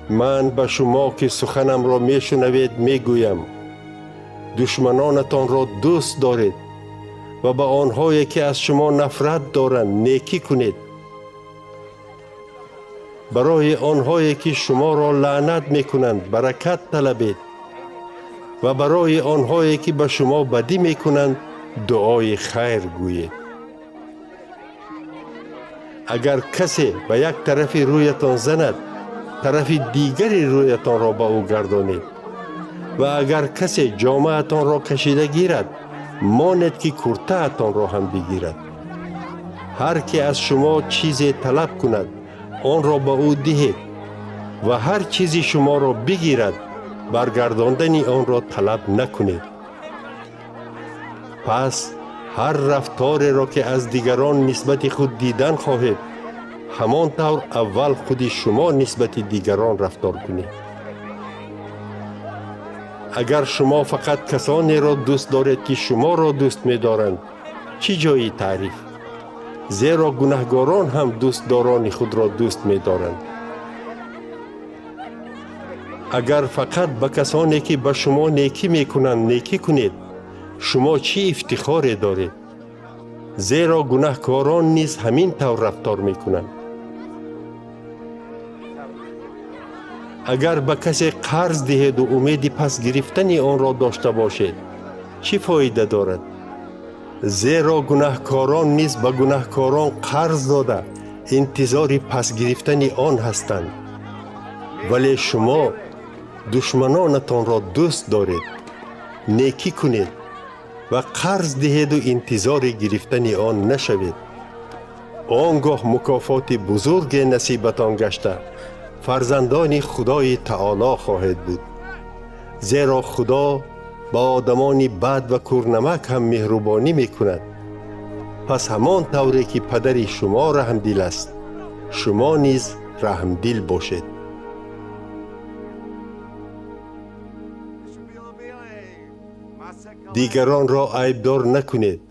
من به شما که سخنم را میشنوید میگویم دشمنانتان را دوست دارید و به آنهایی که از شما نفرت دارند نیکی کنید. برای آنهایی که شما را لعنت میکنند برکت طلبید و برای آنهایی که به شما بدی میکنند دعای خیر گویید. اگر کسی به یک طرف رویتان زند طرف دیگری رویتان را به او گردانید و اگر کسی جامه‌تان را کشیده گیرد مانید که کرته‌تان را هم بگیرد. هر که از شما چیزی طلب کند آن را به او دهید و هر چیزی شما را بگیرد برگرداندن آن را طلب نکنید. پس هر رفتاری را که از دیگران نسبت خود دیدن خواهید همان طور اول خود شما نسبت دیگران رفتار کنید. اگر شما فقط کسانی را دوست دارید که شما را دوست می دارند چی جای تعریف؟ زیرا گناهکاران هم دوستداران خود را دوست می دارند. اگر فقط به کسانی که به شما نیکی می کنند نیکی کنید شما چی افتخاری دارید؟ زیرا گناهکاران نیز همین طور رفتار می کنند. اگر به کسی قرض دهید و امید پس گرفتن آن را داشته باشید چی فایده دارد؟ زیرا گناهکاران نیز به گناهکاران قرض داده انتظار پس گرفتن آن هستند. ولی شما دشمنانتان را دوست دارید، نیکی کنید و قرض دهید و انتظار گرفتن آن نشوید. آنگاه مکافات بزرگ نصیبتان گشته فرزندان خدای تعالی خواهد بود. زیرا خدا با آدمان بد و کورنمک هم مهربانی می کند. پس همان طوری که پدر شما رحمدل است شما نیز رحمدل باشید. دیگران را عیبدار نکنید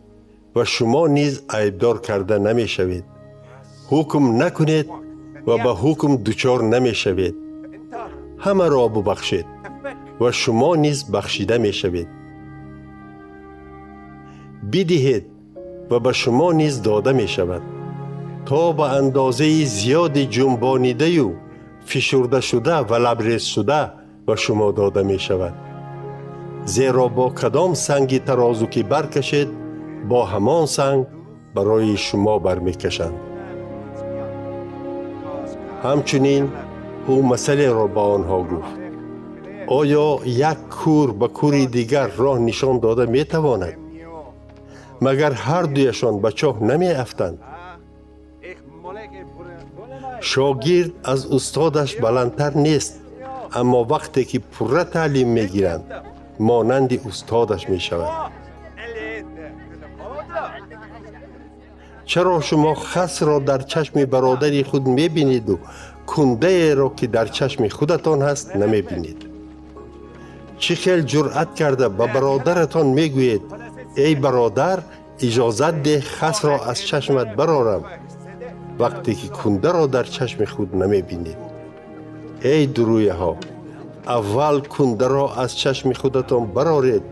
و شما نیز عیبدار کرده نمی شوید. حکم نکنید و به حکم دچار نمی شوید. همه را ببخشید و شما نیز بخشیده می شوید. بدهید و به شما نیز داده می شود تا به اندازه زیاد جنبانیده و فشرده شده و لبریز شده به شما داده می شود. زیرا با کدام سنگ ترازو که برکشید با همان سنگ برای شما برمی کشند. همچنین او مسئله را با آنها گفت: آیا یک کور به کوری دیگر راه نشان داده می تواند؟ مگر هر دویشان به چاه نمی افتند؟ شاگرد از استادش بلندتر نیست، اما وقتی که پره تعلیم می گیرند مانند استادش می شود. چرا شما خس را در چشم برادری خود می بینید و کنده را که در چشم خودتان هست نمی بینید؟ چه خیل جرأت کرده به برادرتان می گویید ای برادر اجازت ده خس را از چشمت برارم، وقتی که کنده را در چشم خود نمی بینید؟ ای درویه ها، اول کنده را از چشم خودتان برارید،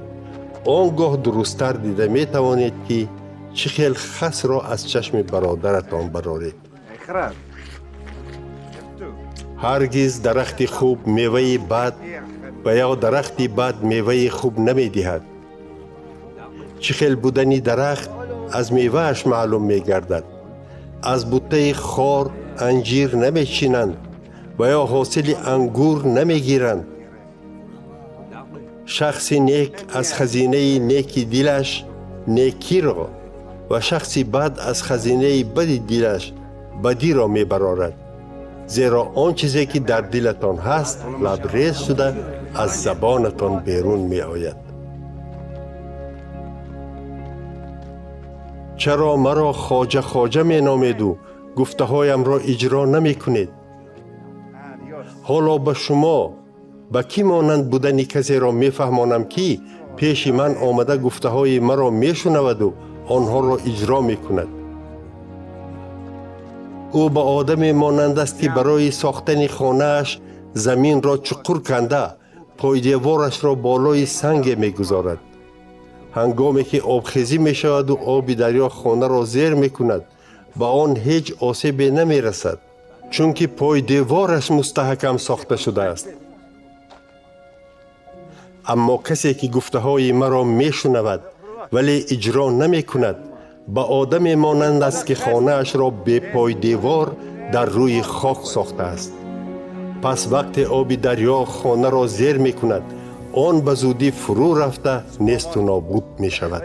آنگاه درستر دیده می توانید که چه خیل خس را از چشم برادرتان برارید. هرگز درخت خوب میوه بد و یا درخت بد میوه خوب نمی دهد. چه خیل بودنی درخت از میوهش معلوم می گردد. از بوته خار انجیر نمی چینند و یا حاصل انگور نمی گیرند. شخص نیک از خزینه نیکی دلش نیکی را و شخص بد از خزینه بدی دلش بدی را می برارد. زیرا آن چیزی که در دلتان هست لبریز شده از زبانتان بیرون می آید. چرا مرا خواجه خواجه می نامید و گفته هایم را اجرا نمی کنید؟ حالا به شما به کی مانند بودن کسی را می فهمانم که پیش من آمده گفته های مرا می شنود و آنها را اجرا می کند. او به آدم مانند است که برای ساختن خانه‌اش زمین را چقور کنده پایدیوارش را بالای سنگ می گذارد. هنگامی که آبخیزی می شود و آب دریا خانه را زیر می کند با آن هیچ آسیبی نمی رسد چون که پایدیوارش مستحکم ساخته شده است. اما کسی که گفته های مرا می شنود ولی اجرا نمی کند با آدم مانند است که خانه اش را به پایدیوار در روی خاک ساخته است. پس وقتی آب دریا خانه را زیر می کند آن به زودی فرو رفته نیست و نابود می شود.